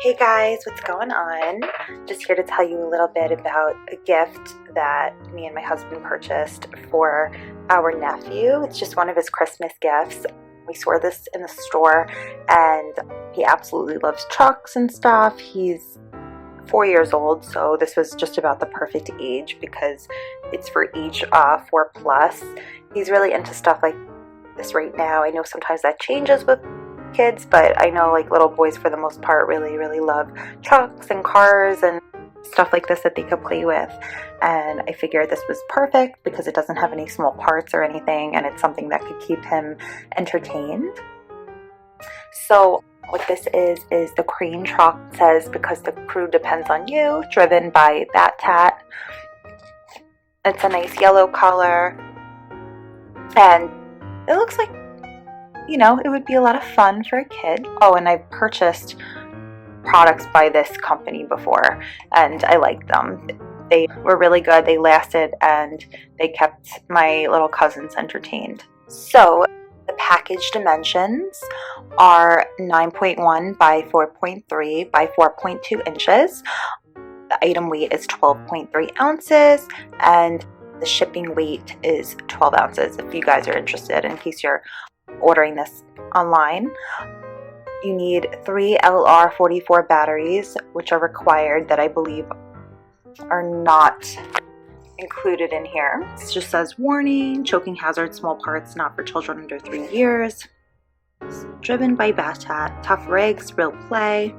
Hey guys, what's going on? Just here to tell you a little bit about a gift that me and my husband purchased for our nephew. It's just one of his Christmas gifts. We saw this in the store and he absolutely loves trucks and stuff. He's 4 years old, so this was just about the perfect age because it's for each 4 plus. He's really into stuff like this right now. I know sometimes that changes with kids, but I know like little boys for the most part really love trucks and cars and stuff like this that they could play with, and I figured this was perfect because it doesn't have any small parts or anything, and it's something that could keep him entertained. So what this is the crane truck. It says, because the crew depends on you, driven by Battat. It's a nice yellow color and it looks like, you know, it would be a lot of fun for a kid. Oh, and I've purchased products by this company before and I liked them. They were really good, they lasted, and they kept my little cousins entertained. So the package dimensions are 9.1 by 4.3 by 4.2 inches. The item weight is 12.3 ounces and the shipping weight is 12 ounces if you guys are interested, in case you're ordering this online. You need 3 LR44 batteries, which are required, that I believe are not included in here. It just says warning, choking hazard, small parts, not for children under 3 years. It's driven by Battat, tough rigs, real play.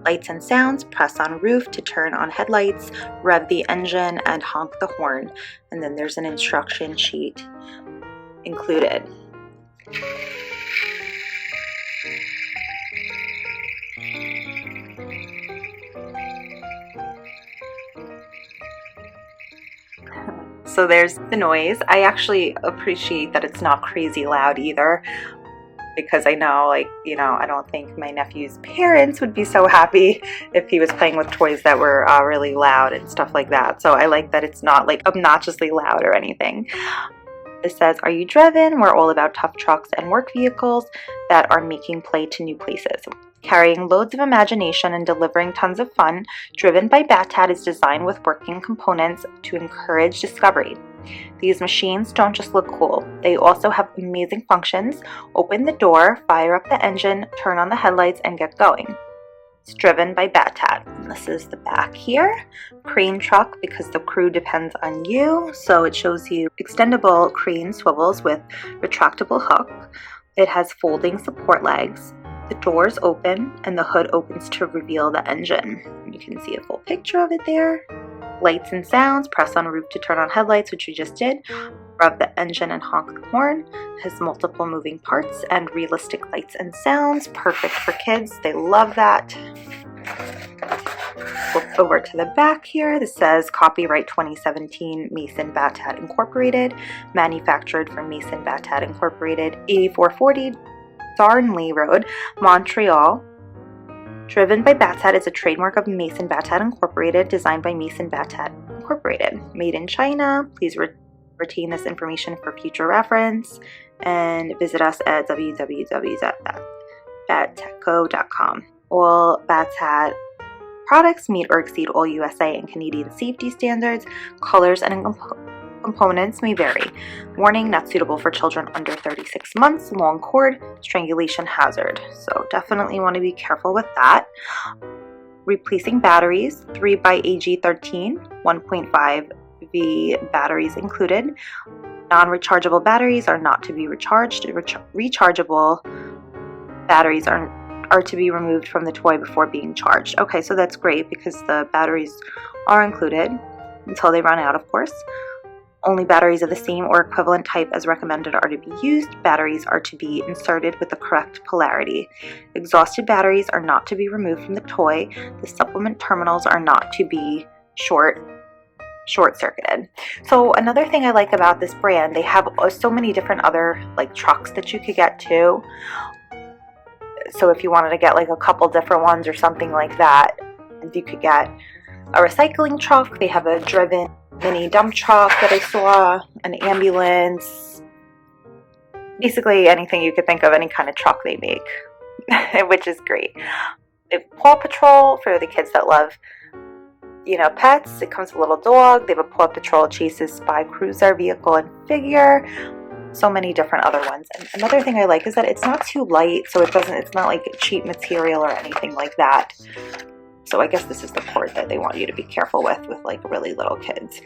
Lights and sounds, press on roof to turn on headlights, rev the engine, and honk the horn. And then there's an instruction sheet included. So there's the noise. I actually appreciate that it's not crazy loud either, because I know, like, you know, I don't think my nephew's parents would be so happy if he was playing with toys that were really loud and stuff like that. So I like that it's not like obnoxiously loud or anything. It says, are you driven? We're all about tough trucks and work vehicles that are making play to new places. Carrying loads of imagination and delivering tons of fun, Driven by Battat is designed with working components to encourage discovery. These machines don't just look cool, they also have amazing functions. Open the door, fire up the engine, turn on the headlights, and get going. It's driven by Battat. And this is the back here. Crane truck, because the crew depends on you. So it shows you extendable crane swivels with retractable hook. It has folding support legs. The doors open and the hood opens to reveal the engine. You can see a full picture of it there. Lights and sounds, press on roof to turn on headlights, which we just did. Rev the engine and honk the horn. Has multiple moving parts and realistic lights and sounds. Perfect for kids, they love that. Flip over to the back here. This says copyright 2017 Mason Battat Incorporated, manufactured for Mason Battat Incorporated, 8440 Darnley Road, Montreal. Driven by Battat is a trademark of Mason Battat Incorporated, designed by Mason Battat Incorporated. Made in China. Please retain this information for future reference, and visit us at www.battatco.com. All Battat products meet or exceed all USA and Canadian safety standards. Colors and components may vary. Warning, not suitable for children under 36 months. Long cord, strangulation hazard. So definitely want to be careful with that. Replacing batteries, 3 by AG13, 1.5 V batteries included. Non-rechargeable batteries are not to be recharged. Rechargeable batteries are to be removed from the toy before being charged. Okay, so that's great because the batteries are included until they run out, of course. Only batteries of the same or equivalent type as recommended are to be used. Batteries are to be inserted with the correct polarity. Exhausted batteries are not to be removed from the toy. The supplement terminals are not to be short-circuited. So another thing I like about this brand, they have so many different other like trucks that you could get too. So if you wanted to get like a couple different ones or something like that, you could get a recycling truck. They have a driven mini dump truck that I saw, an ambulance, basically anything you could think of, any kind of truck they make, which is great. They have Paw Patrol for the kids that love, you know, pets. It comes with a little dog. They have a Paw Patrol Chases Spy Cruiser vehicle and figure. So many different other ones. And another thing I like is that it's not too light, so it's not like cheap material or anything like that. So I guess this is the cord that they want you to be careful with like really little kids.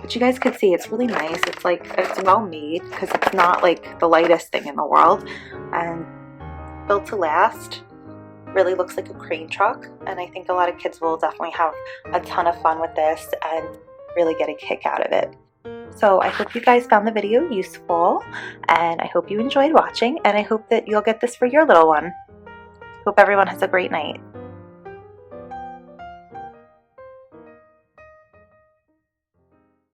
But you guys could see it's really nice. It's like, it's well made because it's not like the lightest thing in the world, and built to last. Really looks like a crane truck, and I think a lot of kids will definitely have a ton of fun with this and really get a kick out of it. So I hope you guys found the video useful, and I hope you enjoyed watching, and I hope that you'll get this for your little one. Hope everyone has a great night.